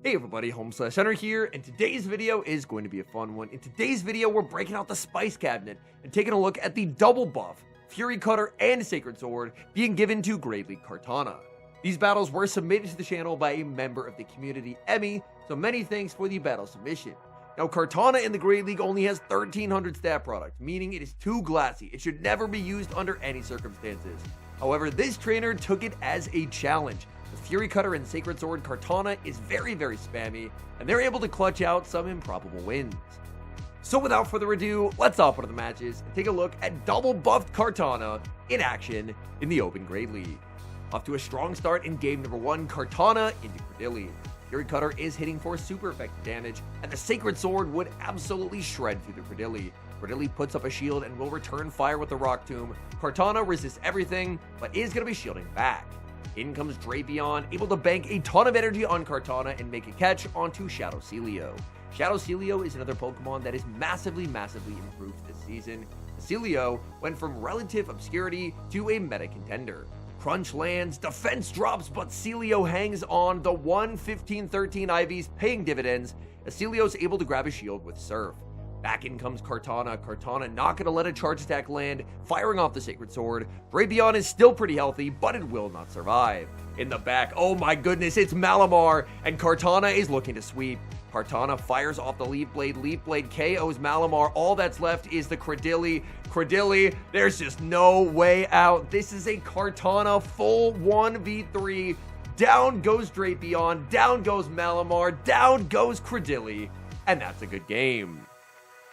Hey everybody, HomeSliceHenry here, and today's video is going to be a fun one. In today's video, we're breaking out the Spice Cabinet and taking a look at the double buff, Fury Cutter and Sacred Sword being given to Great League Kartana. These battles were submitted to the channel by a member of the community, Emmy, so many thanks for the battle submission. Now, Kartana in the Great League only has 1300 stat product, meaning it is too glassy. It should never be used under any circumstances. However, this trainer took it as a challenge. The Fury Cutter and Sacred Sword Kartana is very spammy, and they're able to clutch out some improbable wins. So without further ado, let's hop into the matches and take a look at double buffed Kartana in action in the Open Great League. Off to a strong start in game number 1, Kartana into Credilli. Fury Cutter is hitting for super effective damage, and the Sacred Sword would absolutely shred through the Credilli. Credilli puts up a shield and will return fire with the Rock Tomb. Kartana resists everything, but is going to be shielding back. In comes Drapion, able to bank a ton of energy on Kartana and make a catch onto Shadow Celio. Shadow Celio is another Pokemon that is massively improved this season. Celio went from relative obscurity to a meta contender. Crunch lands, defense drops, but Celio hangs on. The 1-15-13 IVs paying dividends as Celio's able to grab a shield with Surf. Back in comes Kartana. Kartana not going to let a charge attack land, firing off the Sacred Sword. Drapion is still pretty healthy, but it will not survive. In the back, oh my goodness, it's Malamar, and Kartana is looking to sweep. Kartana fires off the Leaf Blade. Leaf Blade KOs Malamar. All that's left is the Credilli. Credilli, there's just no way out. This is a Kartana full 1v3. Down goes Drapion, down goes Malamar, down goes Credilli, and that's a good game.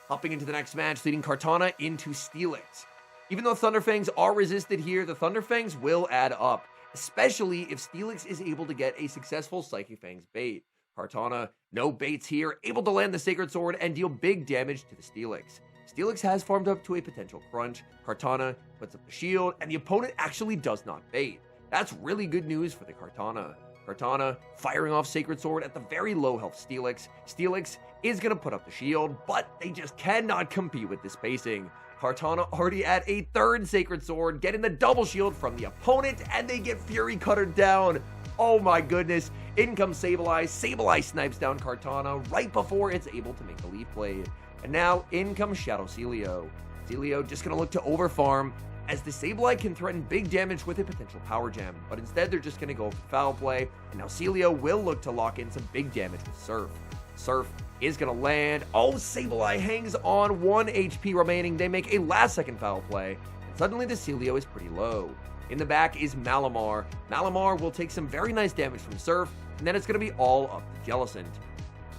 Hopping into the next match, leading Kartana into Steelix. Even though Thunderfangs are resisted here, the Thunderfangs will add up, especially if Steelix is able to get a successful Psychic Fangs bait. Kartana, no baits here, able to land the Sacred Sword and deal big damage to the Steelix. Steelix has farmed up to a potential crunch. Kartana puts up the shield, and the opponent actually does not bait. That's really good news for the Kartana. Kartana firing off Sacred Sword at the very low health Steelix. Steelix is going to put up the shield, but they just cannot compete with this pacing. Kartana already at a third Sacred Sword, getting the double shield from the opponent, and they get Fury Cutter down. Oh my goodness. In comes Sableye. Sableye snipes down Kartana right before it's able to make the Leaf Blade. And now in comes Shadow Celio. Celio just going to look to overfarm, as the Sableye can threaten big damage with a potential Power Gem, but instead they're just going to go for foul play, and now Celio will look to lock in some big damage with Surf. Surf is going to land. Oh, Sableye hangs on, 1 HP remaining. They make a last-second foul play, and suddenly the Celio is pretty low. In the back is Malamar. Malamar will take some very nice damage from Surf, and then it's going to be all up to Jellicent.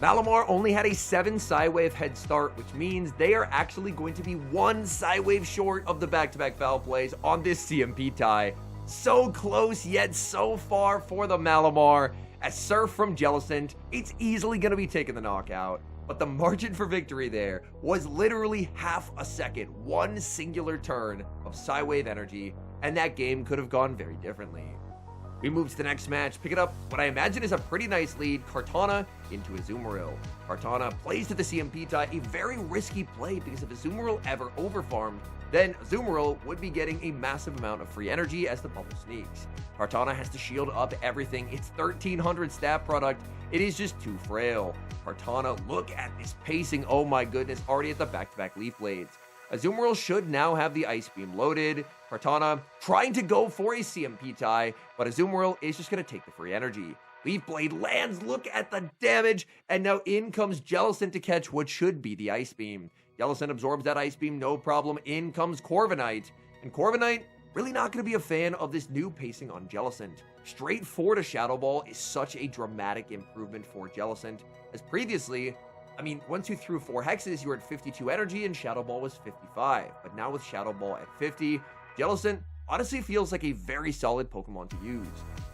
Malamar only had a 7 Psywave head start, which means they are actually going to be 1 Psywave short of the back-to-back foul plays on this CMP tie. So close, yet so far for the Malamar. As Surf from Jellicent, it's easily going to be taking the knockout. But the margin for victory there was literally half a second, 1 singular turn of Psywave energy, and that game could have gone very differently. We move to the next match, picking up what I imagine is a pretty nice lead, Kartana into Azumarill. Kartana plays to the CMP tie, a very risky play because if Azumarill ever overfarmed, then Azumarill would be getting a massive amount of free energy as the bubble sneaks. Kartana has to shield up everything. It's 1300 stat product. It is just too frail. Kartana, look at this pacing. Oh my goodness, already at the back-to-back Leaf Blades. Azumarill should now have the Ice Beam loaded. Kartana trying to go for a CMP tie, but Azumarill is just going to take the free energy. Leaf Blade lands, look at the damage, and now in comes Jellicent to catch what should be the Ice Beam. Jellicent absorbs that Ice Beam, no problem. In comes Corviknight, and Corviknight really not going to be a fan of this new pacing on Jellicent. Straight forward to Shadow Ball is such a dramatic improvement for Jellicent, as previously, I mean, once you threw 4 hexes, you were at 52 energy and Shadow Ball was 55. But now with Shadow Ball at 50, Jellicent honestly feels like a very solid Pokemon to use.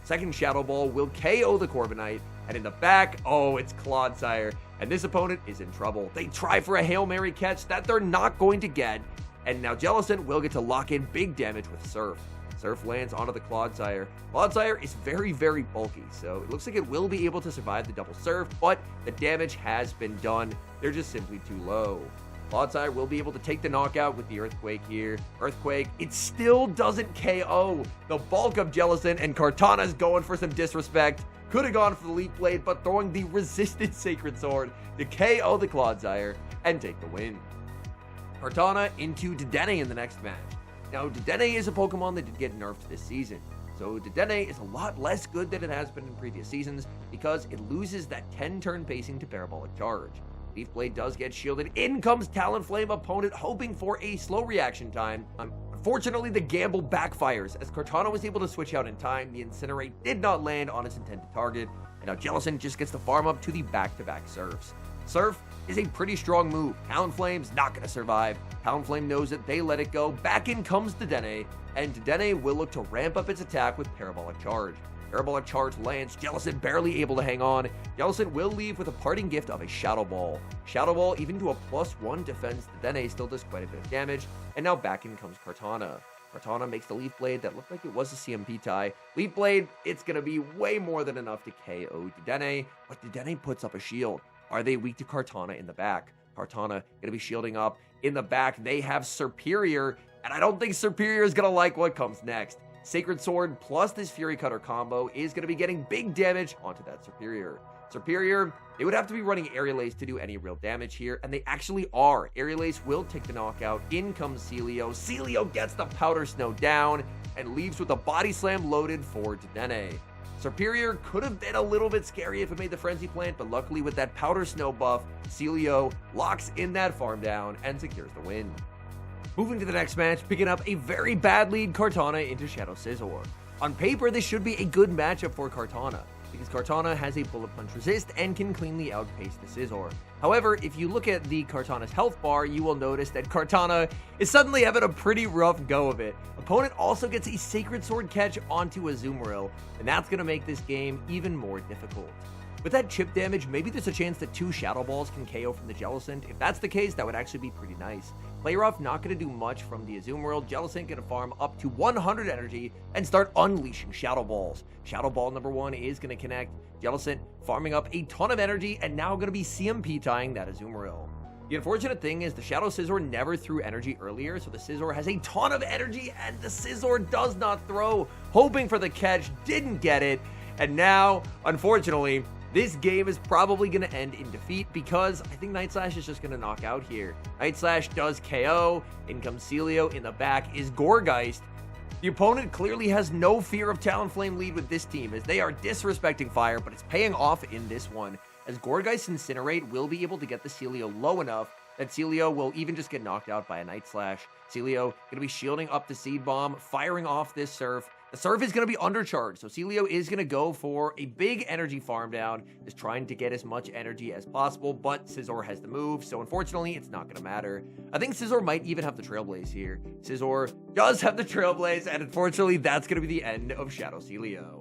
Second Shadow Ball will KO the Corviknight, and in the back, oh, it's Clodsire. And this opponent is in trouble. They try for a Hail Mary catch that they're not going to get, and now Jellicent will get to lock in big damage with Surf. Surf lands onto the Clodsire. Clodsire is very bulky, so it looks like it will be able to survive the double Surf, but the damage has been done. They're just simply too low. Clodsire will be able to take the knockout with the Earthquake here. Earthquake, it still doesn't KO. The bulk of Jellicent, and Kartana's going for some disrespect. could have gone for the Leaf Blade, but throwing the resisted Sacred Sword to KO the Clodsire and take the win. Kartana into Dedenne in the next match. Now, Dedenne is a Pokemon that did get nerfed this season, so Dedenne is a lot less good than it has been in previous seasons because it loses that 10-turn pacing to Parabolic Charge. Leaf Blade does get shielded. In comes Talonflame, opponent hoping for a slow reaction time. Unfortunately, the gamble backfires as Kartana was able to switch out in time. The Incinerate did not land on its intended target, and now Jellicent just gets to farm up to the back-to-back Surfs. Surf is a pretty strong move. Talonflame's not going to survive. Talonflame knows that they let it go. Back in comes Dedenne, and Dedenne will look to ramp up its attack with Parabolic Charge. Parabolic Charge lands, Jellicent barely able to hang on. Jellicent will leave with a parting gift of a Shadow Ball. Shadow Ball, even to a +1 defense, Dedenne still does quite a bit of damage, and now back in comes Kartana. Kartana makes the Leaf Blade that looked like it was a CMP tie. Leaf Blade, it's going to be way more than enough to KO Dedenne, but Dedenne puts up a shield. Are they weak to Kartana in the back? Kartana going to be shielding up. In the back, they have Serperior, and I don't think Serperior is going to like what comes next. Sacred Sword plus this Fury Cutter combo is going to be getting big damage onto that Serperior. Serperior, they would have to be running Aerial Ace to do any real damage here, and they actually are. Aerial Ace will take the knockout. In comes Celio. Celio gets the Powder Snow down and leaves with a Body Slam loaded for Dedenne. Serperior could have been a little bit scary if it made the Frenzy Plant, but luckily with that Powder Snow buff, Celio locks in that farm down and secures the win. Moving to the next match, picking up a very bad lead, Kartana into Shadow Scizor. On paper, this should be a good matchup for Kartana, because Kartana has a Bullet Punch resist and can cleanly outpace the Scizor. However, if you look at the Kartana's health bar, you will notice that Kartana is suddenly having a pretty rough go of it. Opponent also gets a Sacred Sword catch onto a Azumarill, and that's going to make this game even more difficult. With that chip damage, maybe there's a chance that 2 Shadow Balls can KO from the Jellicent. If that's the case, that would actually be pretty nice. Play rough, not going to do much from the Azumarill. Jellicent going to farm up to 100 energy and start unleashing Shadow Balls. Shadow Ball number 1 is going to connect. Jellicent farming up a ton of energy and now going to be CMP tying that Azumarill. The unfortunate thing is the Shadow Scizor never threw energy earlier, so the Scizor has a ton of energy and the Scizor does not throw. Hoping for the catch, didn't get it, and now, unfortunately, this game is probably going to end in defeat because I think Night Slash is just going to knock out here. Night Slash does KO. In comes Celio. In the back is Gourgeist. The opponent clearly has no fear of Talonflame lead with this team as they are disrespecting fire, but it's paying off in this one as Gourgeist Incinerate will be able to get the Celio low enough that Celio will even just get knocked out by a Night Slash. Celio going to be shielding up the Seed Bomb, firing off this Surf. The Surf is going to be undercharged, so Celio is going to go for a big energy farm down, is trying to get as much energy as possible, but Scizor has the move, so unfortunately, it's not going to matter. I think Scizor might even have the Trailblaze here. Scizor does have the Trailblaze, and unfortunately, that's going to be the end of Shadow Celio.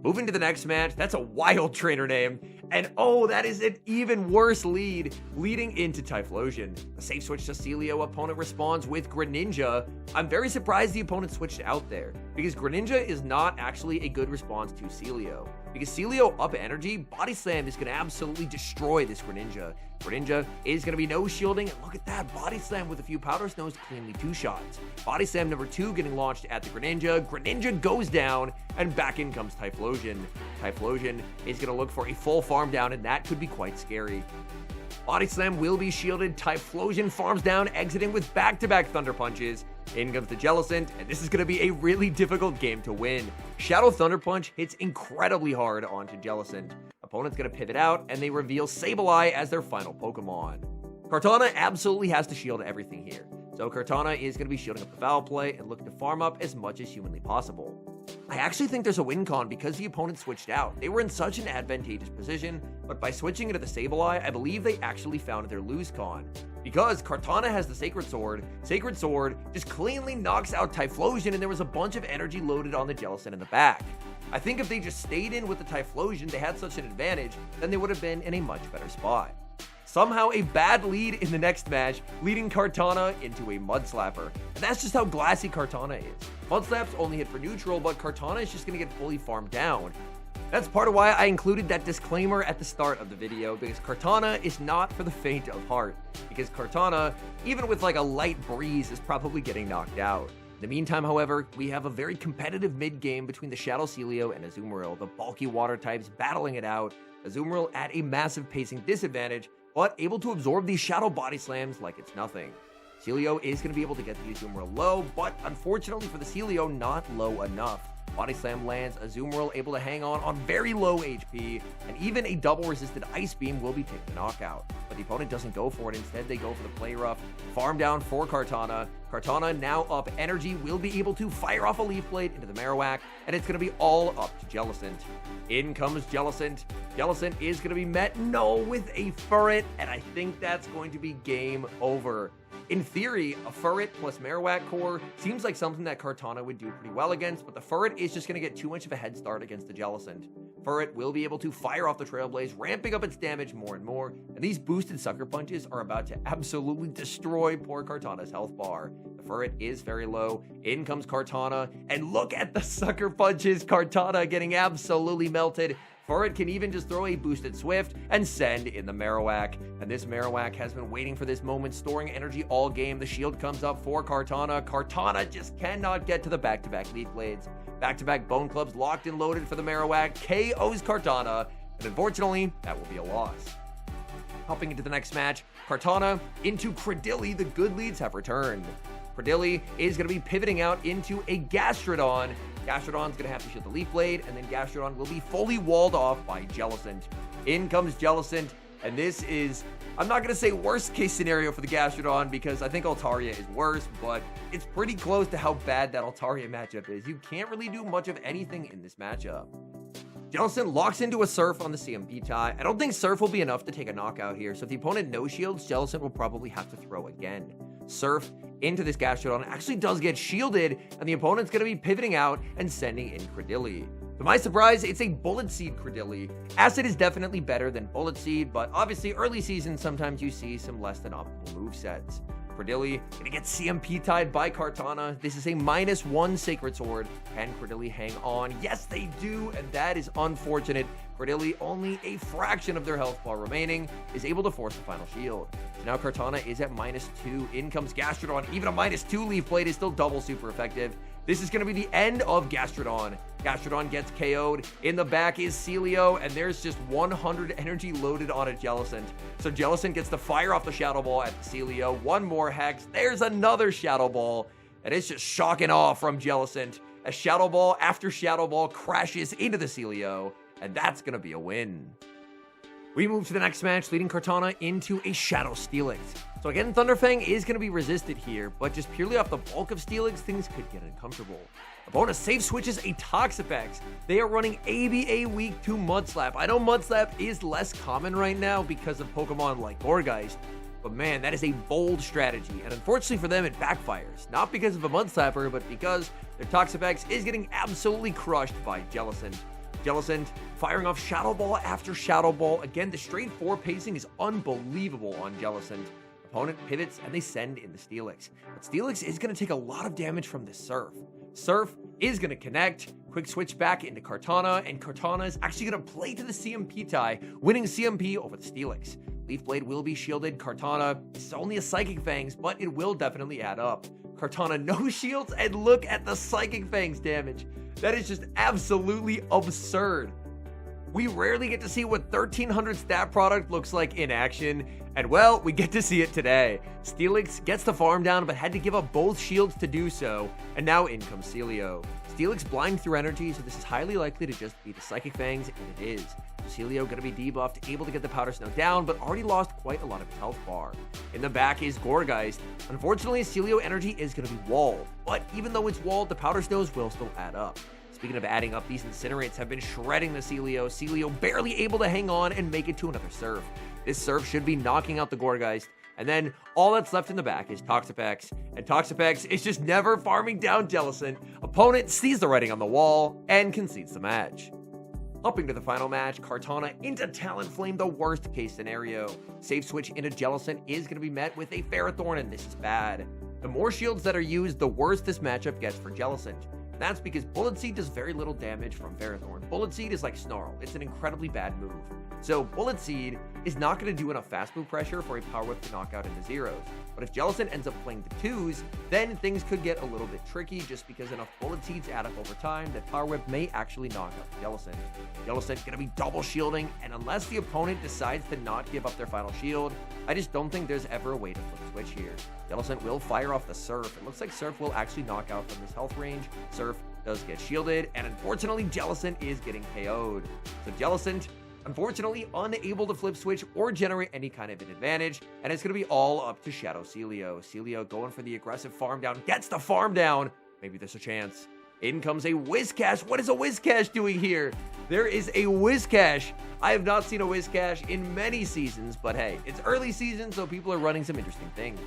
Moving to the next match, that's a wild trainer name. And oh, that is an even worse lead, leading into Typhlosion. A safe switch to Celio, opponent responds with Greninja. I'm very surprised the opponent switched out there, because Greninja is not actually a good response to Celio. Because Celio up energy, Body Slam is going to absolutely destroy this Greninja. Greninja is going to be no shielding, and look at that, Body Slam with a few Powder Snows, cleanly 2 shots. Body Slam number 2 getting launched at the Greninja. Greninja goes down, and back in comes Typhlosion. Typhlosion is going to look for a full farm down, and that could be quite scary. Body Slam will be shielded. Typhlosion farms down, exiting with back-to-back Thunder Punches. In comes the Jellicent, and this is going to be a really difficult game to win. Shadow Thunder Punch hits incredibly hard onto Jellicent. Opponent's going to pivot out, and they reveal Sableye as their final Pokemon. Kartana absolutely has to shield everything here. So Kartana is going to be shielding up the Foul Play and looking to farm up as much as humanly possible. I actually think there's a win con because the opponent switched out. They were in such an advantageous position, but by switching into the Sableye, I believe they actually found their lose con. Because Kartana has the Sacred Sword just cleanly knocks out Typhlosion, and there was a bunch of energy loaded on the Jellicent in the back. I think if they just stayed in with the Typhlosion, they had such an advantage, then they would have been in a much better spot. Somehow a bad lead in the next match, leading Kartana into a Mud Slapper. And that's just how glassy Kartana is. Mud Slaps only hit for neutral, but Kartana is just going to get fully farmed down. That's part of why I included that disclaimer at the start of the video, because Kartana is not for the faint of heart. Because Kartana, even with like a light breeze, is probably getting knocked out. In the meantime, however, we have a very competitive mid-game between the Shadow Celio and Azumarill, the bulky water types battling it out. Azumarill at a massive pacing disadvantage, but able to absorb these Shadow Body Slams like it's nothing. Celio is going to be able to get the Azumarill low, but unfortunately for the Celio, not low enough. Body Slam lands, Azumarill able to hang on very low HP, and even a double resisted Ice Beam will be taking the knockout. But the opponent doesn't go for it, instead they go for the play rough. Farm down for Kartana. Kartana now up energy, will be able to fire off a Leaf Blade into the Marowak, and it's going to be all up to Jellicent. In comes Jellicent. Jellicent is going to be met, with a Furret, and I think that's going to be game over. In theory, a Furret plus Marowak core seems like something that Kartana would do pretty well against, but the Furret is just going to get too much of a head start against the Jellicent. Furret will be able to fire off the Trailblaze, ramping up its damage more and more, and these boosted Sucker Punches are about to absolutely destroy poor Kartana's health bar. The Furret is very low. In comes Kartana, and look at the Sucker Punches! Kartana getting absolutely melted. Furret can even just throw a boosted Swift and send in the Marowak. And this Marowak has been waiting for this moment, storing energy all game. The shield comes up for Kartana. Kartana just cannot get to the back-to-back Leaf Blades. Back-to-back Bone Clubs locked and loaded for the Marowak. KOs Kartana. And unfortunately, that will be a loss. Hopping into the next match, Kartana into Credilli. The good leads have returned. Credilli is going to be pivoting out into a Gastrodon. Gastrodon's going to have to shield the Leaf Blade, and then Gastrodon will be fully walled off by Jellicent. In comes Jellicent, and this is, I'm not going to say worst case scenario for the Gastrodon because I think Altaria is worse, but it's pretty close to how bad that Altaria matchup is. You can't really do much of anything in this matchup. Jellicent locks into a Surf on the CMP tie. I don't think Surf will be enough to take a knockout here, so if the opponent no shields, Jellicent will probably have to throw again. Surf into this Gastrodon actually does get shielded, and the opponent's going to be pivoting out and sending in Credilli. To my surprise, it's a Bullet Seed Credilli. Acid is definitely better than Bullet Seed, but obviously early season, sometimes you see some less than optimal movesets. Credilli gonna get CMP tied by Kartana. This is a -1 Sacred Sword. Can Credilli hang on? Yes, they do, and that is unfortunate. Credilli, only a fraction of their health bar remaining, is able to force the final shield. So now Kartana is at -2. In comes Gastrodon. Even a -2 Leaf Blade is still double super effective. This is going to be the end of Gastrodon. Gastrodon gets KO'd. In the back is Celio, and there's just 100 energy loaded on a Jellicent. So Jellicent gets to fire off the Shadow Ball at the Celio. One more Hex. There's another Shadow Ball. And it's just shock and awe from Jellicent as Shadow Ball after Shadow Ball crashes into the Celio. And that's going to be a win. We move to the next match, leading Kartana into a Shadow Steelix. So again, Thunderfang is going to be resisted here, but just purely off the bulk of Steelix, things could get uncomfortable. Opponent safe switches a Toxapex. They are running ABA weak to Mudslap. I know Mudslap is less common right now because of Pokemon like Gourgeist, but man, that is a bold strategy, and unfortunately for them, it backfires. Not because of a Mudslapper, but because their Toxapex is getting absolutely crushed by Jellicent. Jellicent firing off Shadow Ball after Shadow Ball. Again, the straight 4 pacing is unbelievable on Jellicent. Opponent pivots and they send in the Steelix. But Steelix is going to take a lot of damage from this Surf. Surf is going to connect, quick switch back into Kartana, and Kartana is actually going to play to the CMP tie, winning CMP over the Steelix. Leaf Blade will be shielded. Kartana is only a Psychic Fangs, but it will definitely add up. Kartana no shields, and look at the Psychic Fangs damage. That is just absolutely absurd. We rarely get to see what 1300 stat product looks like in action, and well, we get to see it today. Steelix gets the farm down, but had to give up both shields to do so, and now in comes Celio. Steelix blind through energy, so this is highly likely to just be the Psychic Fangs, and it is. Celio going to be debuffed, able to get the Powder Snow down, but already lost quite a lot of his health bar. In the back is Gourgeist. Unfortunately, Celio energy is going to be walled, but even though it's walled, the Powder Snows will still add up. Speaking of adding up, these Incinerates have been shredding the Celio. Celio barely able to hang on and make it to another Surf. This Surf should be knocking out the Gourgeist, and then all that's left in the back is Toxapex, and Toxapex is just never farming down Jellicent. Opponent sees the writing on the wall and concedes the match. Upping to the final match, Kartana into Talonflame, the worst case scenario. Safe switch into Jellicent is going to be met with a Ferrothorn, and this is bad. The more shields that are used, the worse this matchup gets for Jellicent. And that's because Bullet Seed does very little damage from Ferrothorn. Bullet Seed is like Snarl. It's an incredibly bad move. So Bullet Seed is not going to do enough fast move pressure for a Power Whip to knock out into zeros. But if Jellicent ends up playing the twos, then things could get a little bit tricky just because enough bullet seeds add up over time that Power Whip may actually knock out Jellicent. Jellicent's going to be double shielding, and unless the opponent decides to not give up their final shield, I just don't think there's ever a way to flip switch here. Jellicent will fire off the Surf. It looks like Surf will actually knock out from this health range. Surf does get shielded, and unfortunately, Jellicent is getting KO'd. So Jellicent, unfortunately, unable to flip switch or generate any kind of an advantage, and it's going to be all up to Shadow Celio. Celio going for the aggressive farm down, gets the farm down. Maybe there's a chance. In comes a Whiscash. What is a Whiscash doing here? There is a Whiscash. I have not seen a Whiscash in many seasons, but hey, it's early season, so people are running some interesting things.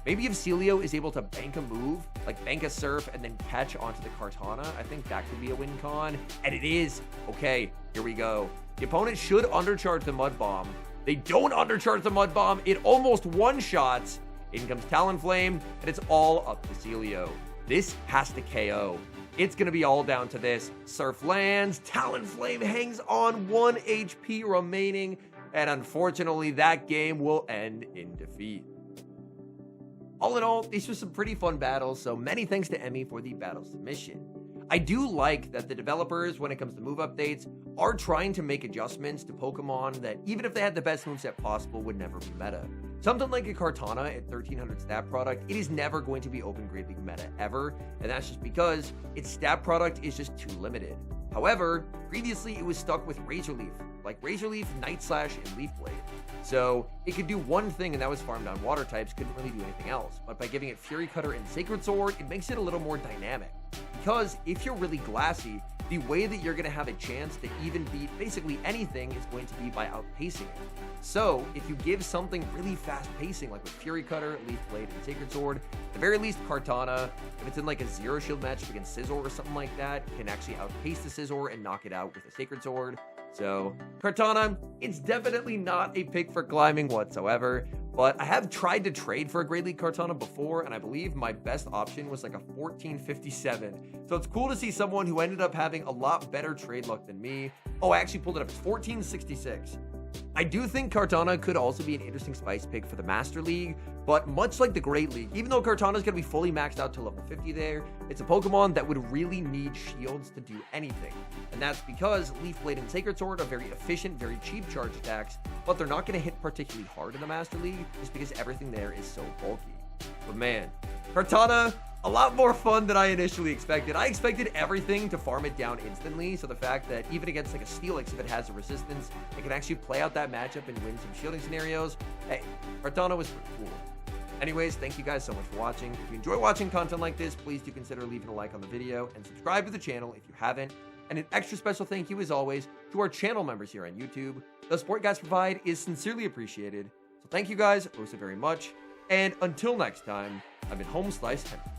Maybe if Celio is able to bank a move, like bank a Surf and then catch onto the Kartana, I think that could be a win con. And it is. Okay, here we go. The opponent should undercharge the Mud Bomb. They don't undercharge the Mud Bomb. It almost one-shots. In comes Talonflame, and it's all up to Celio. This has to KO. It's going to be all down to this. Surf lands. Talonflame hangs on 1 HP remaining. And unfortunately, that game will end in defeat. All in all, these were some pretty fun battles, so many thanks to Emmy for the battle submission. I do like that the developers, when it comes to move updates, are trying to make adjustments to Pokemon that, even if they had the best moveset possible, would never be meta. Something like a Kartana at 1300 stat product, it is never going to be Open Great League meta ever, and that's just because its stat product is just too limited. However, previously it was stuck with Razor Leaf, like Razor Leaf, Night Slash, and Leaf Blade. So it could do one thing, and that was farm down water types, couldn't really do anything else. But by giving it Fury Cutter and Sacred Sword, it makes it a little more dynamic. Because if you're really glassy, the way that you're going to have a chance to even beat basically anything is going to be by outpacing it. So if you give something really fast pacing, like with Fury Cutter, Leaf Blade, and Sacred Sword, at the very least Kartana, if it's in like a zero shield matchup against Scizor or something like that, can actually outpace the Scizor and knock it out with a Sacred Sword. So, Kartana, it's definitely not a pick for climbing whatsoever, but I have tried to trade for a Great League Kartana before, and I believe my best option was like a 1457. So it's cool to see someone who ended up having a lot better trade luck than me. Oh, I actually pulled it up. It's 1466. I do think Kartana could also be an interesting spice pick for the Master League, but much like the Great League, even though Kartana is going to be fully maxed out to level 50 there, it's a Pokemon that would really need shields to do anything. And that's because Leaf Blade and Sacred Sword are very efficient, very cheap charge attacks, but they're not going to hit particularly hard in the Master League just because everything there is so bulky. But man, Kartana, a lot more fun than I initially expected. I expected everything to farm it down instantly, so the fact that even against like a Steelix, if it has a resistance, it can actually play out that matchup and win some shielding scenarios. Hey, Kartana was pretty cool. Anyways, thank you guys so much for watching. If you enjoy watching content like this, please do consider leaving a like on the video and subscribe to the channel if you haven't. And an extra special thank you, as always, to our channel members here on YouTube. The support you guys provide is sincerely appreciated. So thank you guys so very much. And until next time, I've been HomeSliceHenry.